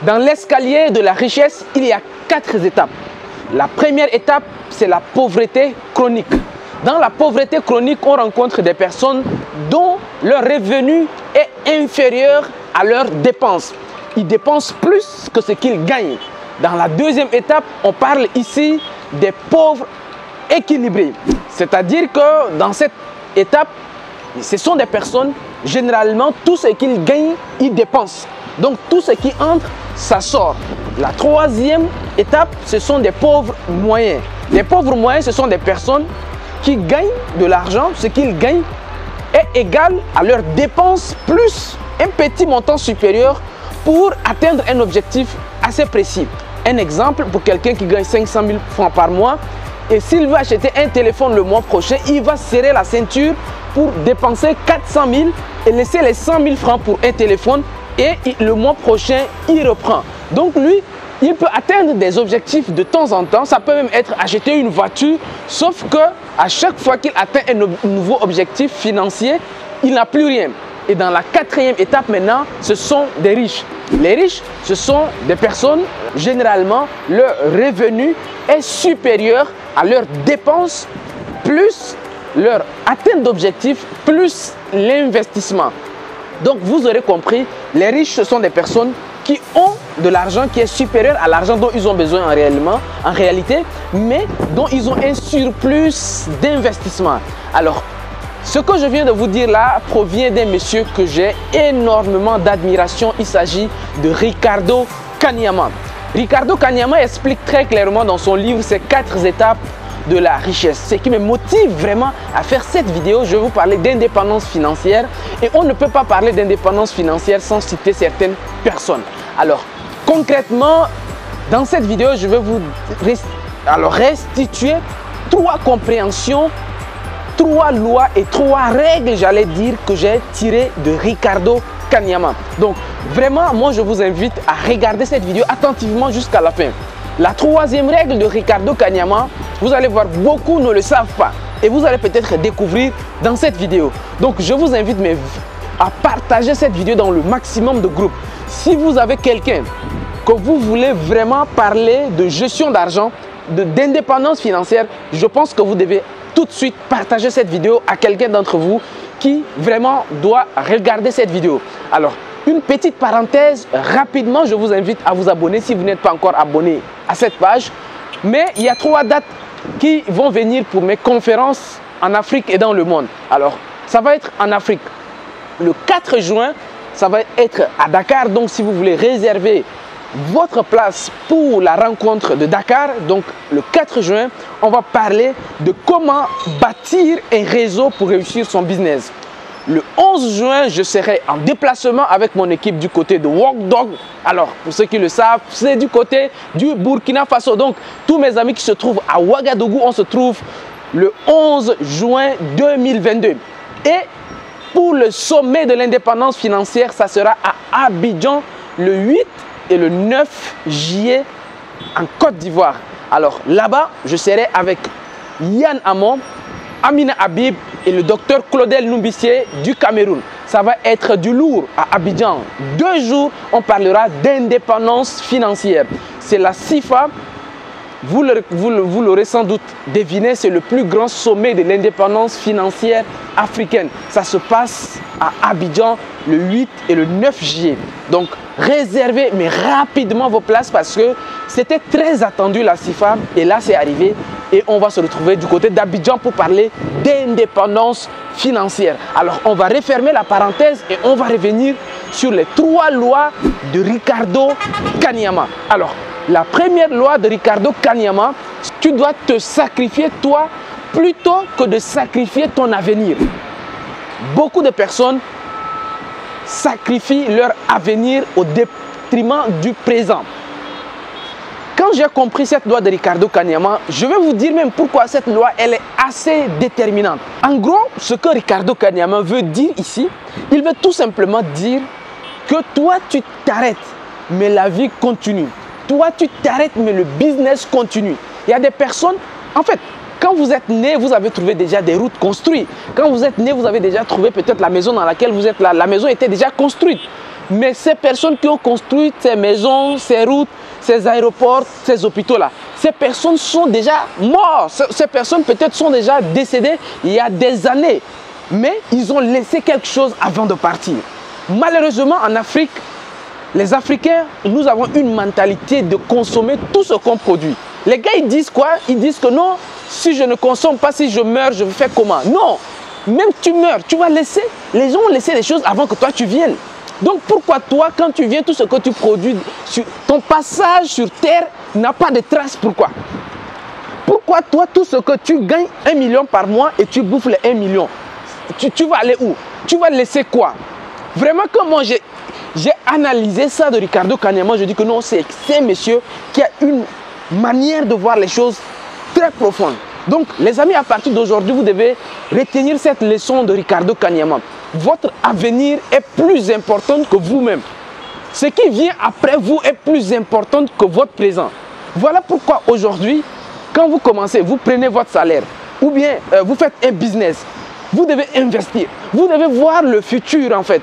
Dans l'escalier de la richesse, il y a 4 étapes. La première étape, c'est la pauvreté chronique. Dans la pauvreté chronique, on rencontre des personnes dont leur revenu est inférieur à leurs dépenses. Ils dépensent plus que ce qu'ils gagnent. Dans la deuxième étape, on parle ici des pauvres équilibrés. C'est-à-dire que dans cette étape, ce sont des personnes, généralement, tout ce qu'ils gagnent, ils dépensent. Donc tout ce qui entre, ça sort. La troisième étape, ce sont des pauvres moyens. Les pauvres moyens, ce sont des personnes qui gagnent de l'argent, ce qu'ils gagnent est égal à leurs dépenses plus un petit montant supérieur pour atteindre un objectif assez précis. Un exemple, pour quelqu'un qui gagne 500 000 francs par mois, et s'il veut acheter un téléphone le mois prochain, il va serrer la ceinture pour dépenser 400 000 et laisser les 100 000 francs pour un téléphone, et le mois prochain, il reprend. Donc lui, il peut atteindre des objectifs de temps en temps. Ça peut même être acheter une voiture, sauf que à chaque fois qu'il atteint un nouveau objectif financier, il n'a plus rien. Et dans la quatrième étape maintenant, ce sont des riches. Les riches, ce sont des personnes, généralement, leur revenu est supérieur à leurs dépenses, plus leur atteinte d'objectifs, plus l'investissement. Donc vous aurez compris, les riches, ce sont des personnes qui ont de l'argent qui est supérieur à l'argent dont ils ont besoin en réalité, mais dont ils ont un surplus d'investissement. Alors, ce que je viens de vous dire là provient d'un monsieur que j'ai énormément d'admiration. Il s'agit de Ricardo Kanyama. Ricardo Kanyama explique très clairement dans son livre ces 4 étapes de la richesse. Ce qui me motive vraiment à faire cette vidéo, je vais vous parler d'indépendance financière. Et on ne peut pas parler d'indépendance financière sans citer certaines personnes. Alors, concrètement, dans cette vidéo, je vais vous restituer 3 compréhensions, 3 lois et 3 règles, j'allais dire, que j'ai tirées de Ricardo Kanyama. Donc, vraiment, moi, je vous invite à regarder cette vidéo attentivement jusqu'à la fin. La 3e règle de Ricardo Kanyama, vous allez voir, beaucoup ne le savent pas. Et vous allez peut-être découvrir dans cette vidéo. Donc, je vous invite à partager cette vidéo dans le maximum de groupes. Si vous avez quelqu'un que vous voulez vraiment parler de gestion d'argent, d'indépendance financière, je pense que vous devez tout de suite partager cette vidéo à quelqu'un d'entre vous qui vraiment doit regarder cette vidéo. Alors, une petite parenthèse, rapidement, je vous invite à vous abonner si vous n'êtes pas encore abonné à cette page. Mais il y a 3 dates qui vont venir pour mes conférences en Afrique et dans le monde. Alors, ça va être en Afrique. Le 4 juin, ça va être à Dakar. Donc, si vous voulez réserver votre place pour la rencontre de Dakar, donc le 4 juin, on va parler de comment bâtir un réseau pour réussir son business. Le 11 juin, je serai en déplacement avec mon équipe du côté de Walk Dog. Alors, pour ceux qui le savent, c'est du côté du Burkina Faso. Donc, tous mes amis qui se trouvent à Ouagadougou, on se trouve le 11 juin 2022. Et pour le sommet de l'indépendance financière, ça sera à Abidjan le 8 et le 9 juillet en Côte d'Ivoire. Alors, là-bas, je serai avec Yann Amon, Amina Habib et le docteur Claudel Numbissier du Cameroun. Ça va être du lourd à Abidjan. 2 jours, on parlera d'indépendance financière. C'est la CIFA. Vous l'aurez sans doute deviné, c'est le plus grand sommet de l'indépendance financière africaine. Ça se passe à Abidjan le 8 et le 9 juillet. Donc, réservez mais rapidement vos places parce que c'était très attendu la CIFA et là c'est arrivé. Et on va se retrouver du côté d'Abidjan pour parler d'indépendance financière. Alors, on va refermer la parenthèse et on va revenir sur les 3 lois de Ricardo Kanyama. Alors, la première loi de Ricardo Kanyama, tu dois te sacrifier toi plutôt que de sacrifier ton avenir. Beaucoup de personnes sacrifient leur avenir au détriment du présent. Quand j'ai compris cette loi de Ricardo Kanyama, je vais vous dire même pourquoi cette loi elle est assez déterminante. En gros, ce que Ricardo Kanyama veut dire ici, il veut tout simplement dire que toi tu t'arrêtes, mais la vie continue. Toi tu t'arrêtes, mais le business continue. Il y a des personnes, en fait, quand vous êtes né, vous avez trouvé déjà des routes construites. Quand vous êtes né, vous avez déjà trouvé peut-être la maison dans laquelle vous êtes là. La maison était déjà construite. Mais ces personnes qui ont construit ces maisons, ces routes, ces aéroports, ces hôpitaux-là, ces personnes sont déjà mortes. Ces personnes peut-être sont déjà décédées il y a des années. Mais ils ont laissé quelque chose avant de partir. Malheureusement, en Afrique, les Africains, nous avons une mentalité de consommer tout ce qu'on produit. Les gars, ils disent quoi? Ils disent que non, si je ne consomme pas, si je meurs, je fais comment? Non, même tu meurs, tu vas laisser. Les gens ont laissé les choses avant que toi tu viennes. Donc pourquoi toi, quand tu viens, tout ce que tu produis, ton passage sur terre n'a pas de traces? Pourquoi? Pourquoi toi, tout ce que tu gagnes 1 million par mois et tu bouffes les 1 million, tu vas aller où? Tu vas laisser quoi? Vraiment, comme moi j'ai analysé ça de Ricardo Kanyama, je dis que non, c'est un monsieur qui a une manière de voir les choses très profonde. Donc les amis, à partir d'aujourd'hui, vous devez retenir cette leçon de Ricardo Kanyama. Votre avenir est plus important que vous-même. Ce qui vient après vous est plus important que votre présent. Voilà pourquoi aujourd'hui, quand vous commencez, vous prenez votre salaire ou bien vous faites un business, vous devez investir. Vous devez voir le futur en fait.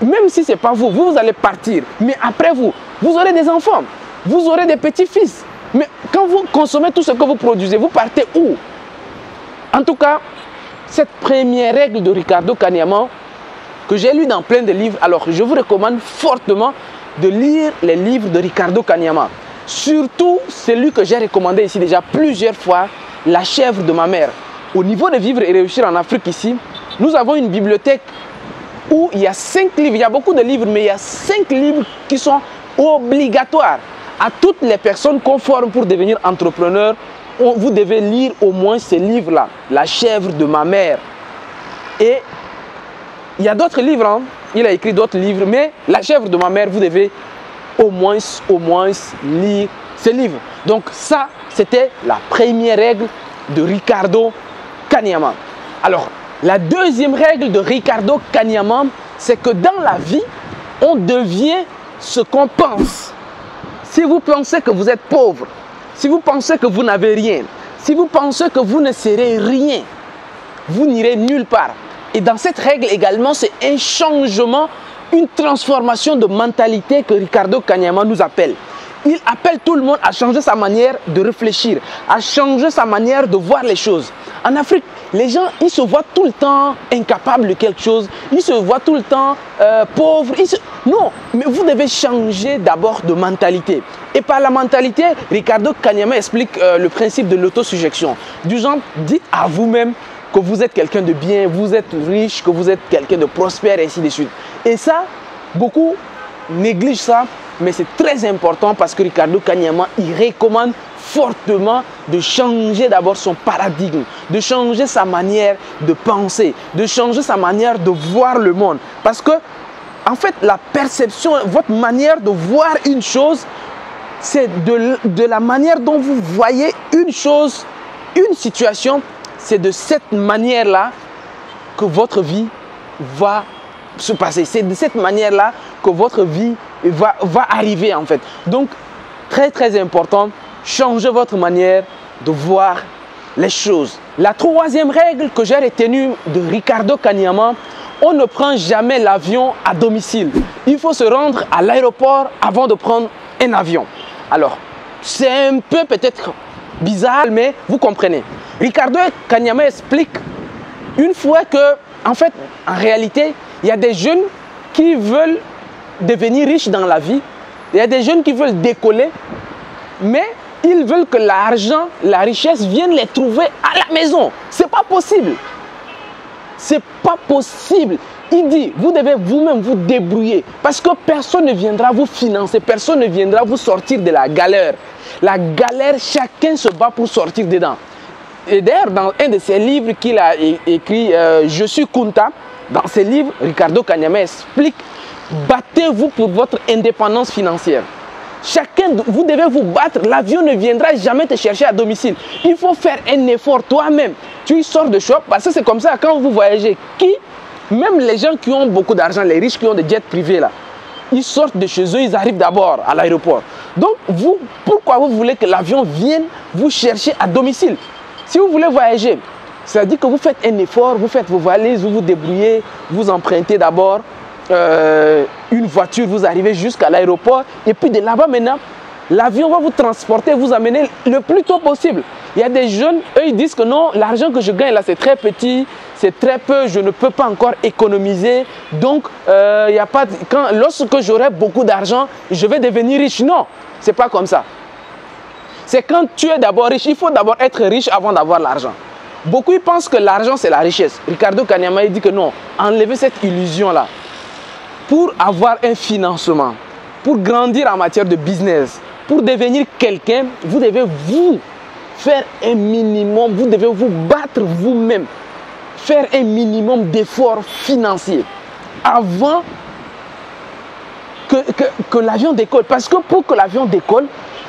Même si ce n'est pas vous, vous allez partir. Mais après vous, vous aurez des enfants, vous aurez des petits-fils. Mais quand vous consommez tout ce que vous produisez, vous partez où? En tout cas, cette première règle de Ricardo Kanyama, que j'ai lu dans plein de livres, alors je vous recommande fortement de lire les livres de Ricardo Kanyama. Surtout celui que j'ai recommandé ici déjà plusieurs fois, La chèvre de ma mère. Au niveau de vivre et réussir en Afrique ici, nous avons une bibliothèque où il y a 5 livres, il y a beaucoup de livres, mais il y a 5 livres qui sont obligatoires à toutes les personnes conformes pour devenir entrepreneur. Vous devez lire au moins ces livres-là, La chèvre de ma mère. Et il y a d'autres livres, hein. Il a écrit d'autres livres, mais La chèvre de ma mère, vous devez au moins lire ces livres. Donc ça, c'était la première règle de Ricardo Kanyama. Alors, la deuxième règle de Ricardo Kanyama, c'est que dans la vie, on devient ce qu'on pense. Si vous pensez que vous êtes pauvre, si vous pensez que vous n'avez rien, si vous pensez que vous ne serez rien, vous n'irez nulle part. Et dans cette règle également, c'est un changement, une transformation de mentalité que Ricardo Kanyama nous appelle. Il appelle tout le monde à changer sa manière de réfléchir, à changer sa manière de voir les choses. En Afrique, les gens, ils se voient tout le temps incapables de quelque chose, ils se voient tout le temps pauvres. Non, mais vous devez changer d'abord de mentalité. Et par la mentalité, Ricardo Kanyama explique le principe de l'autosuggestion. Du genre, dites à vous-même que vous êtes quelqu'un de bien, vous êtes riche, que vous êtes quelqu'un de prospère, et ainsi de suite. Et ça, beaucoup négligent ça, mais c'est très important parce que Ricardo Kanyama, il recommande fortement de changer d'abord son paradigme, de changer sa manière de penser, de changer sa manière de voir le monde. Parce que, en fait, la perception, votre manière de voir une chose, c'est de la manière dont vous voyez une chose, une situation, c'est de cette manière-là que votre vie va se passer. C'est de cette manière-là que votre vie va arriver en fait. Donc, très très important, changez votre manière de voir les choses. La troisième règle que j'ai retenue de Ricardo Kanyama, on ne prend jamais l'avion à domicile. Il faut se rendre à l'aéroport avant de prendre un avion. Alors, c'est un peu peut-être bizarre, mais vous comprenez. Ricardo Kanyama explique une fois que, en fait, en réalité, il y a des jeunes qui veulent devenir riches dans la vie. Il y a des jeunes qui veulent décoller, mais ils veulent que l'argent, la richesse vienne les trouver à la maison. Ce n'est pas possible. C'est pas possible. Il dit, vous devez vous-même vous débrouiller parce que personne ne viendra vous financer, personne ne viendra vous sortir de la galère. La galère, chacun se bat pour sortir dedans. Et d'ailleurs, dans un de ses livres qu'il a écrit, Je suis Kunta, dans ses livres, Ricardo Kanyama explique, battez-vous pour votre indépendance financière. Chacun, vous devez vous battre. L'avion ne viendra jamais te chercher à domicile. Il faut faire un effort toi-même. Tu sors de shop parce que c'est comme ça quand vous voyagez. Même les gens qui ont beaucoup d'argent, les riches qui ont des jets privés là, ils sortent de chez eux, ils arrivent d'abord à l'aéroport. Donc vous, pourquoi vous voulez que l'avion vienne vous chercher à domicile? Si vous voulez voyager, c'est-à-dire que vous faites un effort, vous faites vos valises, vous vous débrouillez, vous empruntez d'abord une voiture, vous arrivez jusqu'à l'aéroport et puis de là-bas maintenant, l'avion va vous transporter, vous amener le plus tôt possible. Il y a des jeunes, eux ils disent que non, l'argent que je gagne là c'est très petit, c'est très peu, je ne peux pas encore économiser. Donc, il y a pas, lorsque j'aurai beaucoup d'argent, je vais devenir riche. Non, ce n'est pas comme ça. C'est quand tu es d'abord riche, il faut d'abord être riche avant d'avoir l'argent. Beaucoup ils pensent que l'argent c'est la richesse. Ricardo Kanyama il dit que non, enlevez cette illusion-là. Pour avoir un financement, pour grandir en matière de business, pour devenir quelqu'un, vous devez vous faire un minimum, vous devez vous battre vous-même, faire un minimum d'efforts financiers avant que l'avion décolle. Parce que pour que l'avion décolle,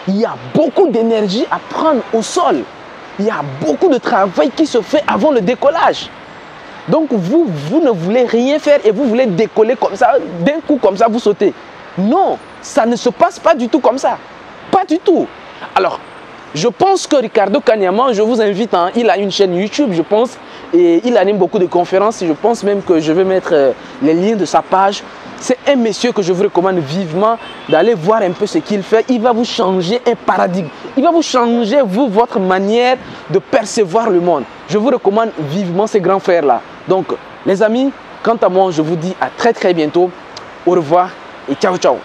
il y a beaucoup d'énergie à prendre au sol. Il y a beaucoup de travail qui se fait avant le décollage. Donc vous ne voulez rien faire et vous voulez décoller comme ça, d'un coup comme ça, vous sautez. Non, ça ne se passe pas du tout comme ça. Pas du tout. Alors, je pense que Ricardo Kanyama, je vous invite, hein, il a une chaîne YouTube, je pense, et il anime beaucoup de conférences. Je pense même que je vais mettre les liens de sa page. C'est un monsieur que je vous recommande vivement d'aller voir un peu ce qu'il fait. Il va vous changer un paradigme. Il va vous changer, vous, votre manière de percevoir le monde. Je vous recommande vivement ces grands frères-là. Donc, les amis, quant à moi, je vous dis à très bientôt. Au revoir et ciao, ciao.